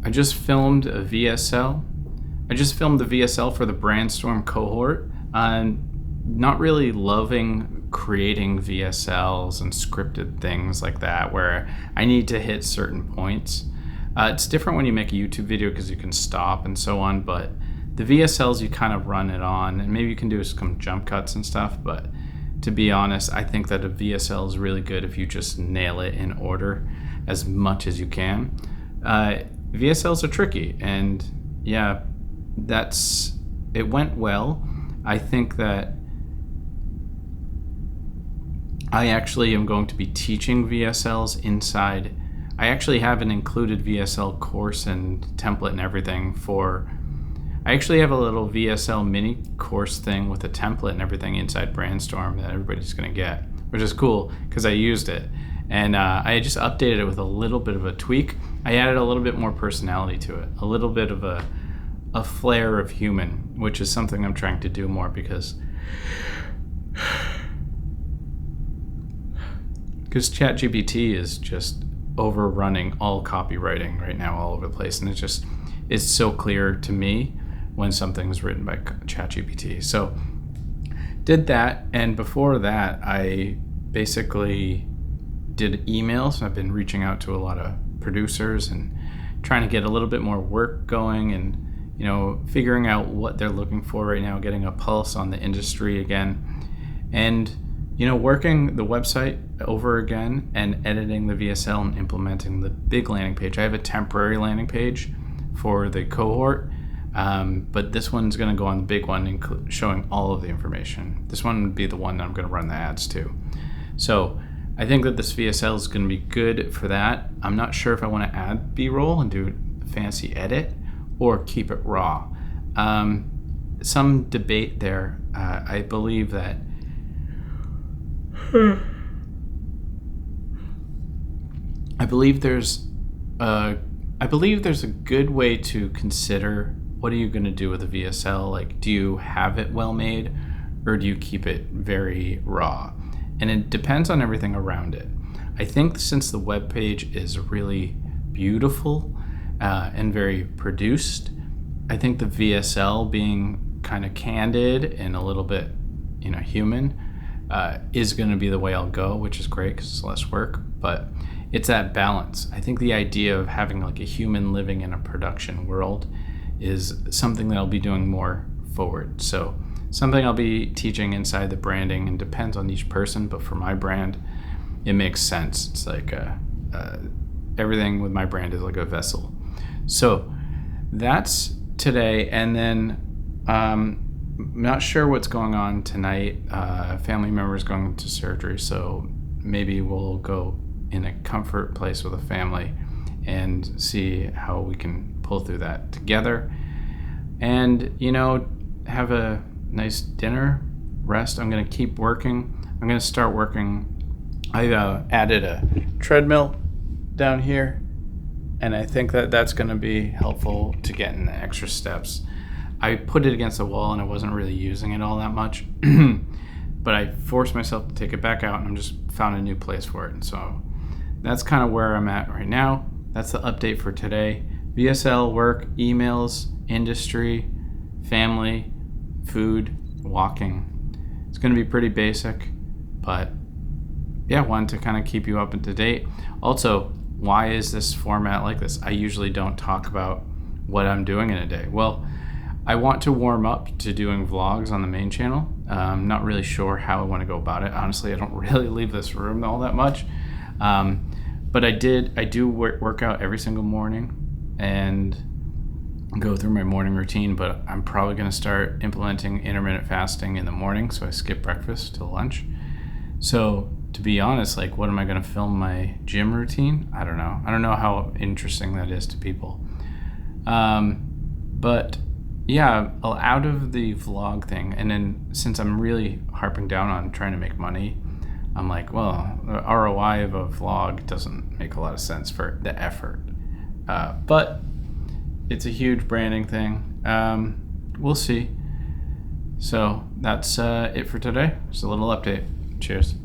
I just filmed a VSL. I just filmed the VSL for the Brandstorm cohort. Not really loving creating VSLs and scripted things like that where I need to hit certain points. It's different when you make a YouTube video because you can stop and so on, but the VSLs you kind of run it on, and maybe you can do some jump cuts and stuff, but to be honest, I think that a VSL is really good if you just nail it in order as much as you can. VSLs are tricky, and yeah, it went well. I think that I actually am going to be teaching VSLs inside. I actually have an included VSL course and template and everything I actually have a little VSL mini course thing with a template and everything inside Brandstorm that everybody's going to get, which is cool because I used it. And I just updated it with a little bit of a tweak. I added a little bit more personality to it, a little bit of a flair of human, which is something I'm trying to do more because ChatGPT is just overrunning all copywriting right now all over the place. And it's so clear to me when something's written by ChatGPT. So did that. And before that, I basically did emails. I've been reaching out to a lot of producers and trying to get a little bit more work going and, figuring out what they're looking for right now, getting a pulse on the industry again. And, working the website over again and editing the VSL and implementing the big landing page. I have a temporary landing page for the cohort, but this one's going to go on the big one, showing all of the information. This one would be the one that I'm going to run the ads to. So I think that this VSL is going to be good for that. I'm not sure if I want to add B-roll and do a fancy edit or keep it raw. Some debate there. I believe that there's a good way to consider what are you going to do with a VSL. Like, do you have it well made or do you keep it very raw? And it depends on everything around it. I think since the web page is really beautiful and very produced, I think the VSL being kind of candid and a little bit, human is going to be the way I'll go, which is great because it's less work. But it's that balance. I think the idea of having like a human living in a production world is something that I'll be doing more forward. So something I'll be teaching inside the branding, and depends on each person, but for my brand, it makes sense. It's like everything with my brand is like a vessel. So that's today. And then I'm not sure what's going on tonight. Family members going to surgery, so maybe we'll go in a comfort place with a family and see how we can pull through that together. And, have a nice dinner, rest. I'm going to keep working. I'm going to start working. I added a treadmill down here, and I think that that's going to be helpful to get in the extra steps. I put it against the wall and I wasn't really using it all that much, but I forced myself to take it back out and I'm just found a new place for it. And so that's kind of where I'm at right now. That's the update for today. VSL, work, emails, industry, family, food, walking. It's going to be pretty basic, but yeah, wanted to kind of keep you up and to date. Also, why is this format like this? I usually don't talk about what I'm doing in a day. Well, I want to warm up to doing vlogs on the main channel. I'm not really sure how I want to go about it. Honestly, I don't really leave this room all that much. But I do work out every single morning and go through my morning routine, but I'm probably going to start implementing intermittent fasting in the morning, so I skip breakfast till lunch. So to be honest, like, what am I going to film my gym routine? I don't know how interesting that is to people. But yeah, out of the vlog thing, and then since I'm really harping down on trying to make money, I'm like, well, the ROI of a vlog doesn't make a lot of sense for the effort. But it's a huge branding thing. We'll see. So that's it for today. Just a little update. Cheers.